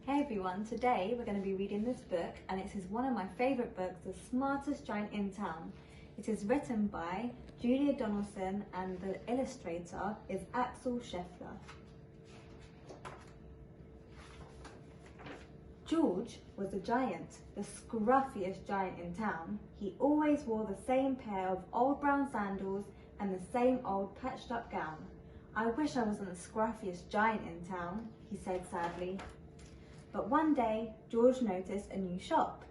Hey everyone, today we're going to be reading this book and it is one of my favourite books, The Smartest Giant in Town. It is written by Julia Donaldson and the illustrator is Axel Scheffler. George was a giant, the scruffiest giant in town. He always wore the same pair of old brown sandals and the same old patched up gown. I wish I wasn't the scruffiest giant in town, he said sadly. But one day, George noticed a new shop.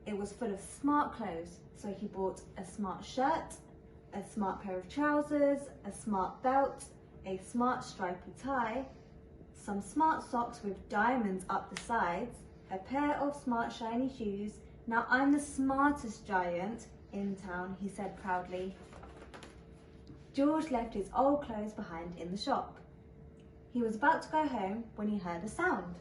It was full of smart clothes, so he bought a smart shirt, a smart pair of trousers, a smart belt, a smart stripy tie, some smart socks with diamonds up the sides, a pair of smart shiny shoes. Now I'm the smartest giant in town, he said proudly. George left his old clothes behind in the shop. He was about to go home when he heard a sound.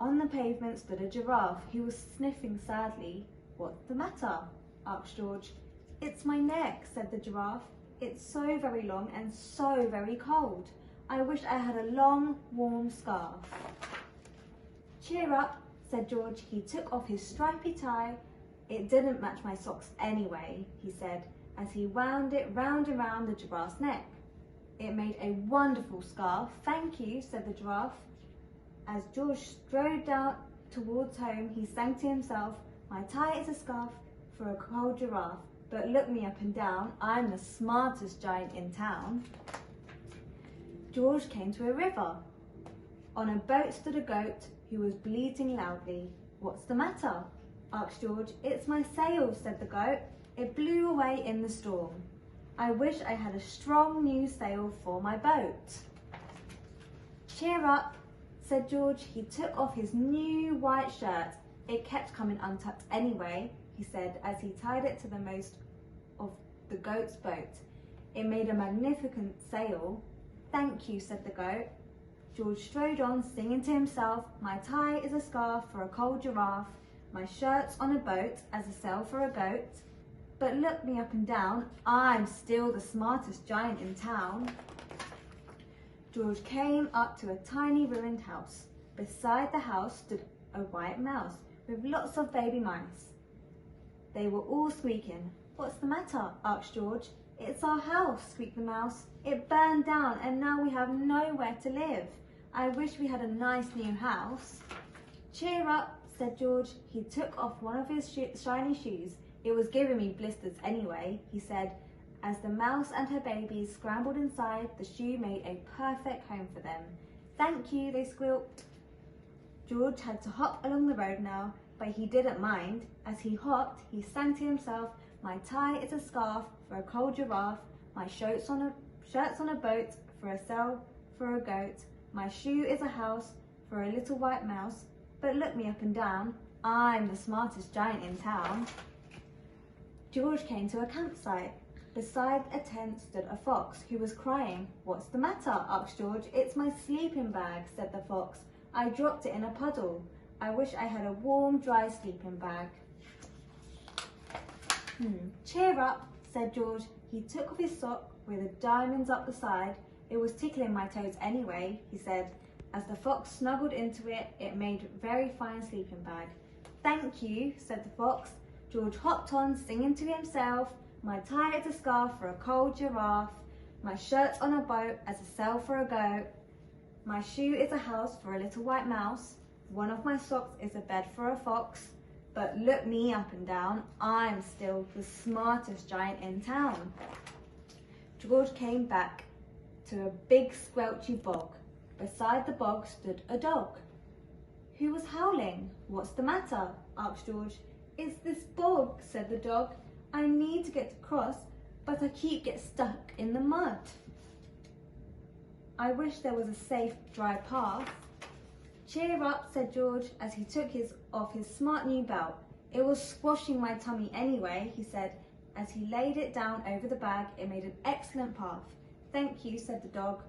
On the pavement stood a giraffe who was sniffing sadly. "What's the matter?" asked George. "It's my neck," said the giraffe. "It's so very long and so very cold. I wish I had a long, warm scarf." "Cheer up," said George. He took off his stripy tie. "It didn't match my socks anyway," he said, as he wound it round and round the giraffe's neck. "It made a wonderful scarf, thank you," said the giraffe. As George strode down towards home, he sang to himself, "My tie is a scarf for a cold giraffe, but look me up and down, I'm the smartest giant in town." George came to a river. On a boat stood a goat who was bleating loudly. "What's the matter?" asked George. "It's my sail," said the goat. "It blew away in the storm. I wish I had a strong new sail for my boat." "Cheer up," said George. He took off his new white shirt. "It kept coming untucked anyway," he said as he tied it to the most of the goat's boat. "It made a magnificent sail." "Thank you," said the goat. George strode on, singing to himself, "My tie is a scarf for a cold giraffe. My shirt's on a boat as a sail for a goat. But look me up and down, I'm still the smartest giant in town." George came up to a tiny ruined house. Beside the house stood a white mouse with lots of baby mice. They were all squeaking. "What's the matter?" asked George. "It's our house," squeaked the mouse. "It burned down and now we have nowhere to live. I wish we had a nice new house." "Cheer up," said George. He took off one of his shiny shoes. "It was giving me blisters anyway," he said. As the mouse and her babies scrambled inside, the shoe made a perfect home for them. "Thank you," they squeaked. George had to hop along the road now, but he didn't mind. As he hopped, he sang to himself, "My tie is a scarf for a cold giraffe. My shirt's on a boat for a sail for a goat. My shoe is a house for a little white mouse. But look me up and down, I'm the smartest giant in town." George came to a campsite. Beside a tent stood a fox who was crying. "What's the matter?" asked George. "It's my sleeping bag," said the fox. "I dropped it in a puddle. I wish I had a warm, dry sleeping bag." "Cheer up," said George. He took off his sock with the diamonds up the side. "It was tickling my toes anyway," he said. As the fox snuggled into it, it made a very fine sleeping bag. "Thank you," said the fox. George hopped on, singing to himself, "My tie is a scarf for a cold giraffe. My shirt's on a boat as a sail for a goat. My shoe is a house for a little white mouse. One of my socks is a bed for a fox. But look me up and down, I'm still the smartest giant in town." George came back to a big squelchy bog. Beside the bog stood a dog who was howling. "What's the matter?" asked George. "It's this bog," said the dog. "I need to get across, but I keep getting stuck in the mud. I wish there was a safe, dry path." "Cheer up," said George as he took off his smart new belt. "It was squashing my tummy anyway," he said. As he laid it down over the bag, it made an excellent path. "Thank you," said the dog.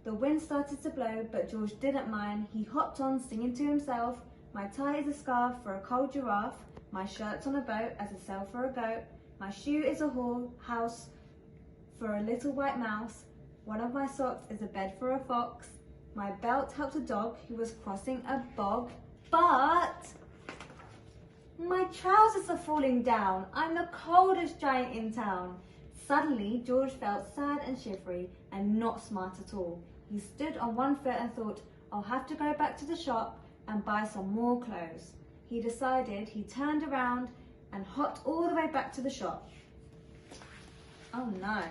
The wind started to blow, but George didn't mind. He hopped on, singing to himself, "My tie is a scarf for a cold giraffe. My shirt's on a boat as a sail for a goat. My shoe is a house for a little white mouse. One of my socks is a bed for a fox. My belt helped a dog who was crossing a bog But my trousers are falling down. I'm the coldest giant in town. Suddenly, George felt sad and shivery and not smart at all. He stood on one foot and thought, I'll have to go back to the shop and buy some more clothes. He decided. He turned around and hopped all the way back to the shop. Oh no.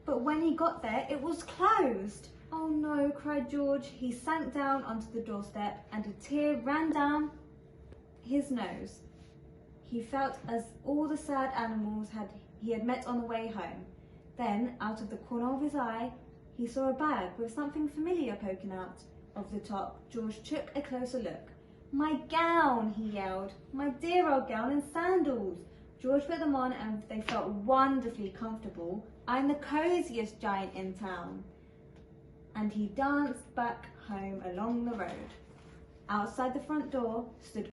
But when he got there, it was closed. Oh no, cried George. He sank down onto the doorstep and a tear ran down his nose. He felt as all the sad animals he had met on the way home. Then, out of the corner of his eye, he saw a bag with something familiar poking out of the top. George took a closer look. My gown, he yelled. My dear old gown and sandals. George put them on and they felt wonderfully comfortable. I'm the coziest giant in town. And he danced back home along the road. Outside the front door stood